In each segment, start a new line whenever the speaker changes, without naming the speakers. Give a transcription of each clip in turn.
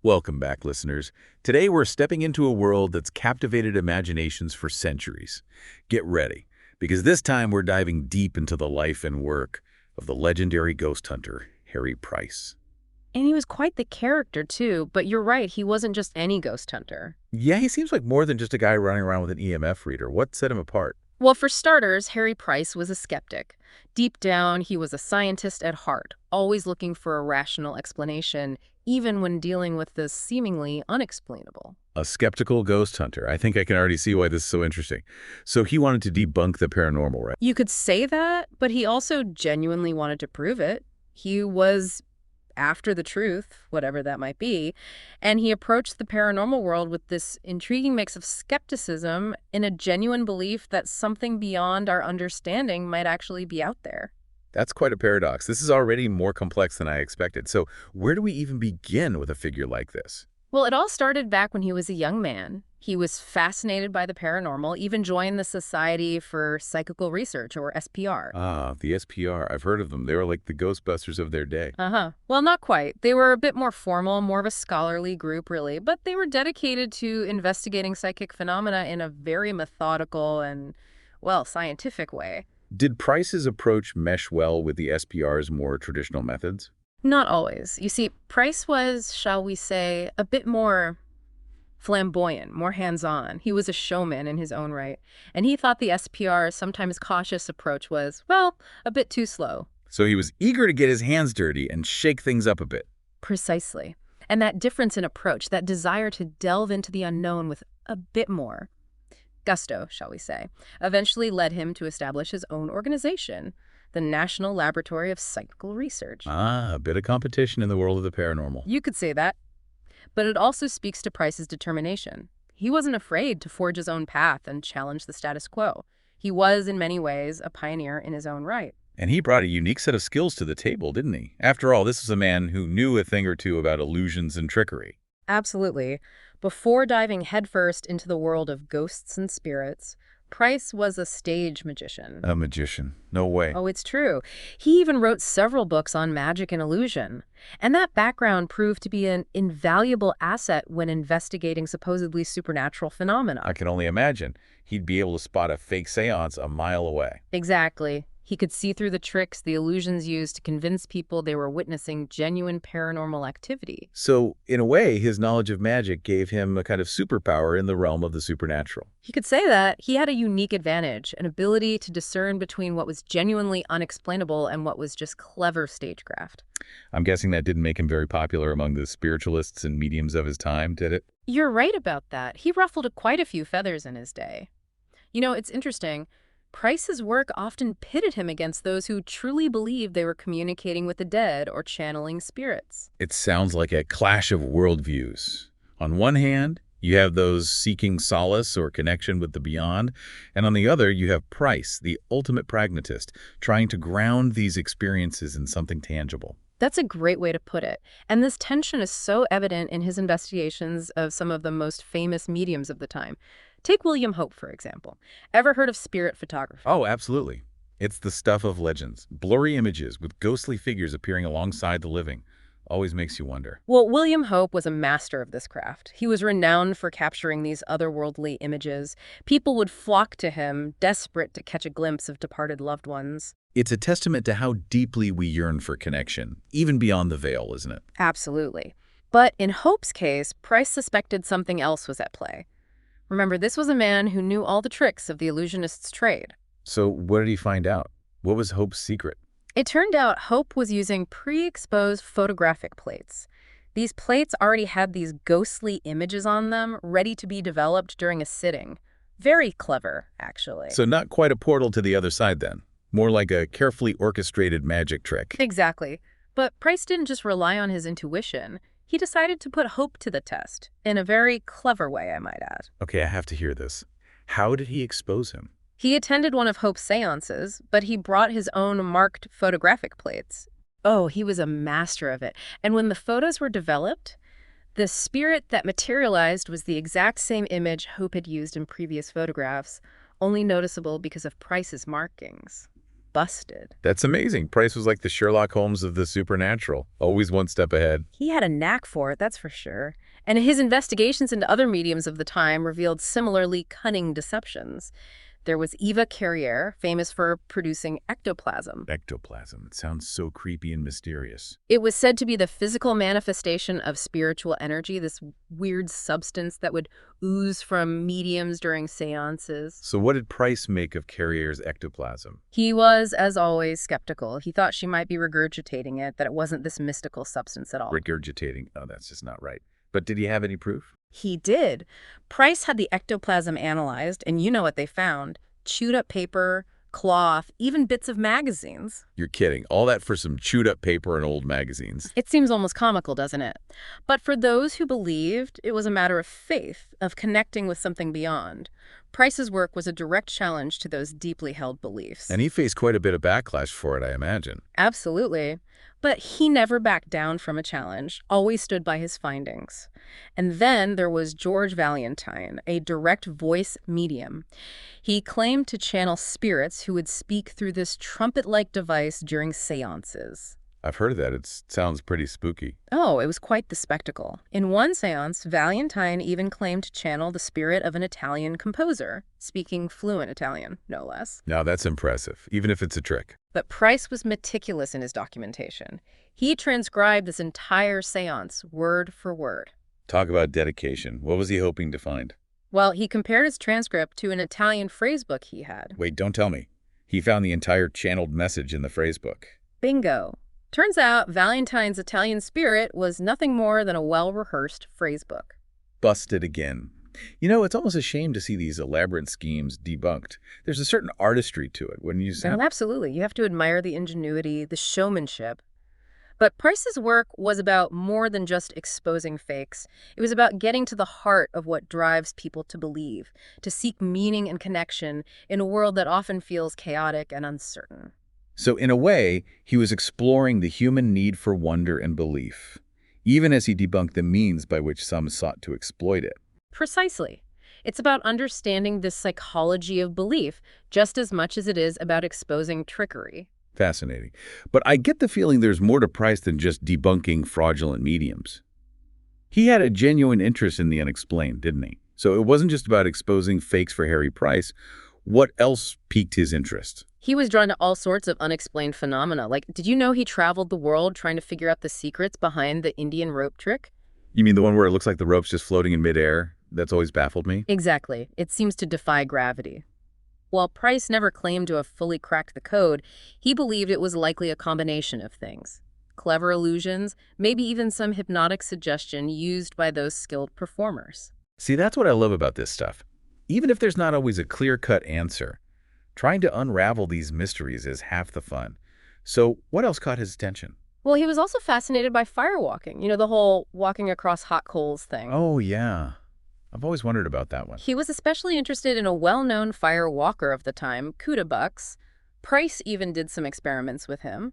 Welcome back, listeners. Today we're stepping into a world that's captivated imaginations for centuries. Get ready, because this time we're diving deep into the life and work of the legendary ghost hunter, Harry Price.
And he was quite the character, too. But you're right, he wasn't just any ghost hunter.
Yeah, he seems like more than just a guy running around with an EMF reader. What set him apart?
Well, for starters, Harry Price was a skeptic. Deep down, he was a scientist at heart, always looking for a rational explanation, even when dealing with the seemingly unexplainable.
A skeptical ghost hunter. I think I can already see why this is so interesting. So he wanted to debunk the paranormal, right?
You could say that, but he also genuinely wanted to prove it. He was after the truth, whatever that might be, and he approached the paranormal world with this intriguing mix of skepticism and a genuine belief that something beyond our understanding might actually be out there.
That's quite a paradox. This is already more complex than I expected. So where do we even begin with a figure like this?
Well, it all started back when he was a young man. He was fascinated by the paranormal, even joined the Society for Psychical Research, or SPR.
Ah, the SPR. I've heard of them. They were like the Ghostbusters of their day.
Well, not quite. They were a bit more formal, more of a scholarly group, really, but they were dedicated to investigating psychic phenomena in a very methodical and, well, scientific way.
Did Price's approach mesh well with the SPR's more traditional methods?
Not always. You see, Price was, shall we say, a bit more flamboyant, more hands-on. He was a showman in his own right, and he thought the SPR's sometimes cautious approach was, well, a bit too slow.
So he was eager to get his hands dirty and shake things up a bit.
Precisely. And that difference in approach, that desire to delve into the unknown with a bit more gusto, shall we say, eventually led him to establish his own organization, the National Laboratory of Psychical Research.
Ah, a bit of competition in the world of the paranormal.
You could say that. But it also speaks to Price's determination. He wasn't afraid to forge his own path and challenge the status quo. He was, in many ways, a pioneer in his own right.
And he brought a unique set of skills to the table, didn't he? After all, this was a man who knew a thing or two about illusions and trickery.
Absolutely. Before diving headfirst into the world of ghosts and spirits, Price was a stage magician.
A magician. No way.
Oh, it's true. He even wrote several books on magic and illusion. And that background proved to be an invaluable asset when investigating supposedly supernatural phenomena.
I can only imagine. He'd be able to spot a fake seance a mile away.
Exactly. He could see through the tricks the illusions used to convince people they were witnessing genuine paranormal activity.
So, in a way, his knowledge of magic gave him a kind of superpower in the realm of the supernatural.
He could say that. He had a unique advantage, an ability to discern between what was genuinely unexplainable and what was just clever stagecraft.
I'm guessing that didn't make him very popular among the spiritualists and mediums of his time, did it?
You're right about that. He ruffled quite a few feathers in his day. You know, it's interesting. Price's work often pitted him against those who truly believed they were communicating with the dead or channeling spirits.
It sounds like a clash of worldviews. On one hand, you have those seeking solace or connection with the beyond, and on the other, you have Price, the ultimate pragmatist, trying to ground these experiences in something tangible.
That's a great way to put it. And this tension is so evident in his investigations of some of the most famous mediums of the time. Take William Hope, for example. Ever heard of spirit photography?
Oh, absolutely. It's the stuff of legends. Blurry images with ghostly figures appearing alongside the living. Always makes you wonder.
Well, William Hope was a master of this craft. He was renowned for capturing these otherworldly images. People would flock to him, desperate to catch a glimpse of departed loved ones.
It's a testament to how deeply we yearn for connection, even beyond the veil, isn't it?
Absolutely. But in Hope's case, Price suspected something else was at play. Remember, this was a man who knew all the tricks of the illusionist's trade.
So what did he find out? What was Hope's secret?
It turned out Hope was using pre-exposed photographic plates. These plates already had these ghostly images on them, ready to be developed during a sitting. Very clever, actually.
So not quite a portal to the other side then. More like a carefully orchestrated magic trick.
Exactly. But Price didn't just rely on his intuition. He decided to put Hope to the test, in a very clever way, I might add.
Okay, I have to hear this. How did he expose him?
He attended one of Hope's seances, but he brought his own marked photographic plates. Oh, he was a master of it. And when the photos were developed, the spirit that materialized was the exact same image Hope had used in previous photographs, only noticeable because of Price's markings. busted.
That's amazing. Price was like the Sherlock Holmes of the supernatural, always one step ahead.
He had a knack for it, that's for sure. And his investigations into other mediums of the time revealed similarly cunning deceptions. There was Eva Carrière, famous for producing ectoplasm.
Ectoplasm. It sounds so creepy and mysterious.
It was said to be the physical manifestation of spiritual energy, this weird substance that would ooze from mediums during seances.
So what did Price make of Carriere's ectoplasm?
He was, as always, skeptical. He thought she might be regurgitating it, that it wasn't this mystical substance at all.
Regurgitating. Oh, that's just not right. But did he have any proof?
He did. Price had the ectoplasm analyzed, and you know what they found. Chewed up paper, cloth, even bits of magazines.
You're kidding. All that for some chewed up paper and old magazines.
It seems almost comical, doesn't it? But for those who believed, it was a matter of faith, of connecting with something beyond. Price's work was a direct challenge to those deeply held beliefs.
And he faced quite a bit of backlash for it, I imagine.
Absolutely. But he never backed down from a challenge, always stood by his findings. And then there was George Valentine, a direct voice medium. He claimed to channel spirits who would speak through this trumpet-like device during seances.
I've heard of that. It sounds pretty spooky.
Oh, it was quite the spectacle. In one seance, Valentine even claimed to channel the spirit of an Italian composer, speaking fluent Italian, no less.
Now that's impressive, even if it's a trick.
But Price was meticulous in his documentation. He transcribed this entire seance, word for word.
Talk about dedication. What was he hoping to find?
Well, he compared his transcript to an Italian phrasebook he had.
Wait, don't tell me. He found the entire channeled message in the phrasebook.
Bingo. Turns out Valentine's Italian spirit was nothing more than a well-rehearsed phrasebook.
Busted again. You know, it's almost a shame to see these elaborate schemes debunked. There's a certain artistry to it, wouldn't you say?
And absolutely. You have to admire the ingenuity, the showmanship. But Price's work was about more than just exposing fakes. It was about getting to the heart of what drives people to believe, to seek meaning and connection in a world that often feels chaotic and uncertain.
So in a way, he was exploring the human need for wonder and belief, even as he debunked the means by which some sought to exploit it.
Precisely. It's about understanding the psychology of belief just as much as it is about exposing trickery.
Fascinating. But I get the feeling there's more to Price than just debunking fraudulent mediums. He had a genuine interest in the unexplained, didn't he? So it wasn't just about exposing fakes for Harry Price. What else piqued his interest?
He was drawn to all sorts of unexplained phenomena. Like, did you know he traveled the world trying to figure out the secrets behind the Indian rope trick?
You mean the one where it looks like the rope's just floating in midair? That's always baffled me.
Exactly. It seems to defy gravity. While Price never claimed to have fully cracked the code, he believed it was likely a combination of things. Clever illusions, maybe even some hypnotic suggestion used by those skilled performers.
See, that's what I love about this stuff. Even if there's not always a clear-cut answer, trying to unravel these mysteries is half the fun. So what else caught his attention?
Well, he was also fascinated by firewalking. You know, the whole walking across hot coals thing.
Oh, yeah. I've always wondered about that one.
He was especially interested in a well-known firewalker of the time, Bucks. Price even did some experiments with him.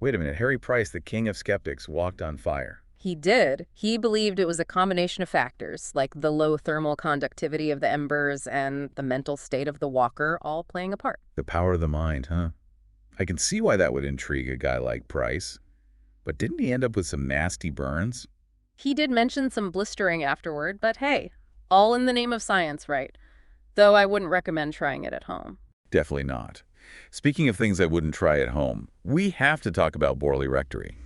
Wait a minute. Harry Price, the king of skeptics, walked on fire.
He did. He believed it was a combination of factors, like the low thermal conductivity of the embers and the mental state of the walker all playing a part.
The power of the mind, huh? I can see why that would intrigue a guy like Price. But didn't he end up with some nasty burns?
He did mention some blistering afterward, but hey, all in the name of science, right? Though I wouldn't recommend trying it at home.
Definitely not. Speaking of things I wouldn't try at home, we have to talk about Borley Rectory.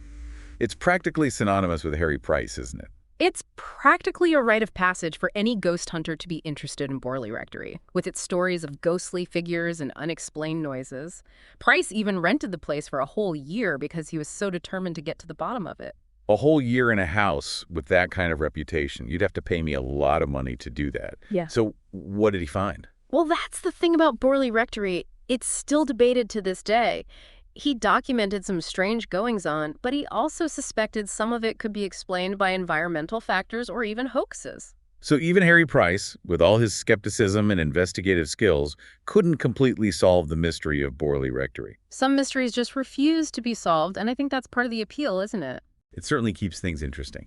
It's practically synonymous with Harry Price, isn't it?
It's practically a rite of passage for any ghost hunter to be interested in Borley Rectory, with its stories of ghostly figures and unexplained noises. Price even rented the place for a whole year because he was so determined to get to the bottom of it.
A whole year in a house with that kind of reputation. You'd have to pay me a lot of money to do that.
Yeah.
So what did he find?
Well, that's the thing about Borley Rectory. It's still debated to this day. He documented some strange goings-on, but he also suspected some of it could be explained by environmental factors or even hoaxes.
So even Harry Price, with all his skepticism and investigative skills, couldn't completely solve the mystery of Borley Rectory.
Some mysteries just refuse to be solved, and I think that's part of the appeal, isn't it?
It certainly keeps things interesting.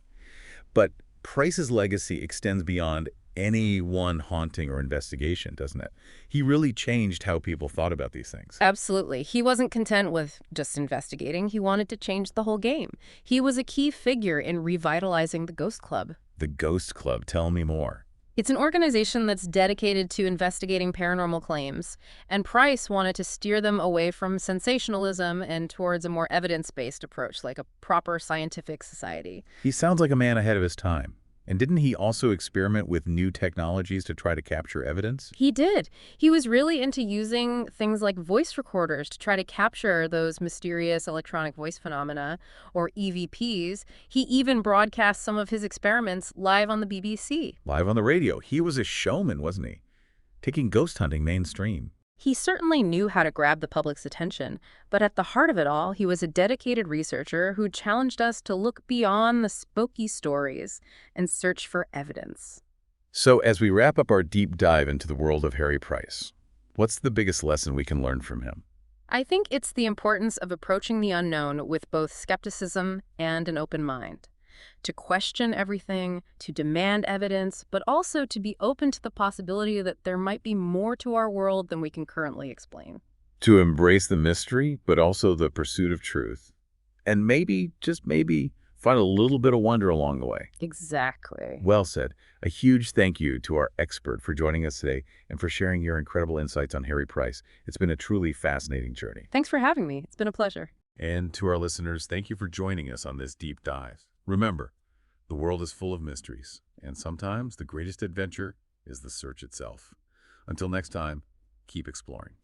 But Price's legacy extends beyond any one haunting or investigation, doesn't it? He really changed how people thought about these things.
Absolutely. He wasn't content with just investigating. He wanted to change the whole game. He was a key figure in revitalizing the Ghost Club.
The Ghost Club, tell me more.
It's an organization that's dedicated to investigating paranormal claims, and Price wanted to steer them away from sensationalism and towards a more evidence-based approach, like a proper scientific society.
He sounds like a man ahead of his time. And didn't he also experiment with new technologies to try to capture evidence?
He did. He was really into using things like voice recorders to try to capture those mysterious electronic voice phenomena, or EVPs. He even broadcast some of his experiments live on the BBC.
Live on the radio. He was a showman, wasn't he? Taking ghost hunting mainstream.
He certainly knew how to grab the public's attention, but at the heart of it all, he was a dedicated researcher who challenged us to look beyond the spooky stories and search for evidence.
So as we wrap up our deep dive into the world of Harry Price, what's the biggest lesson we can learn from him?
I think it's the importance of approaching the unknown with both skepticism and an open mind. To question everything, to demand evidence, but also to be open to the possibility that there might be more to our world than we can currently explain.
To embrace the mystery, but also the pursuit of truth. And maybe, just maybe, find a little bit of wonder along the way.
Exactly.
Well said. A huge thank you to our expert for joining us today and for sharing your incredible insights on Harry Price. It's been a truly fascinating journey.
Thanks for having me. It's been a pleasure.
And to our listeners, thank you for joining us on this deep dive. Remember, the world is full of mysteries, and sometimes the greatest adventure is the search itself. Until next time, keep exploring.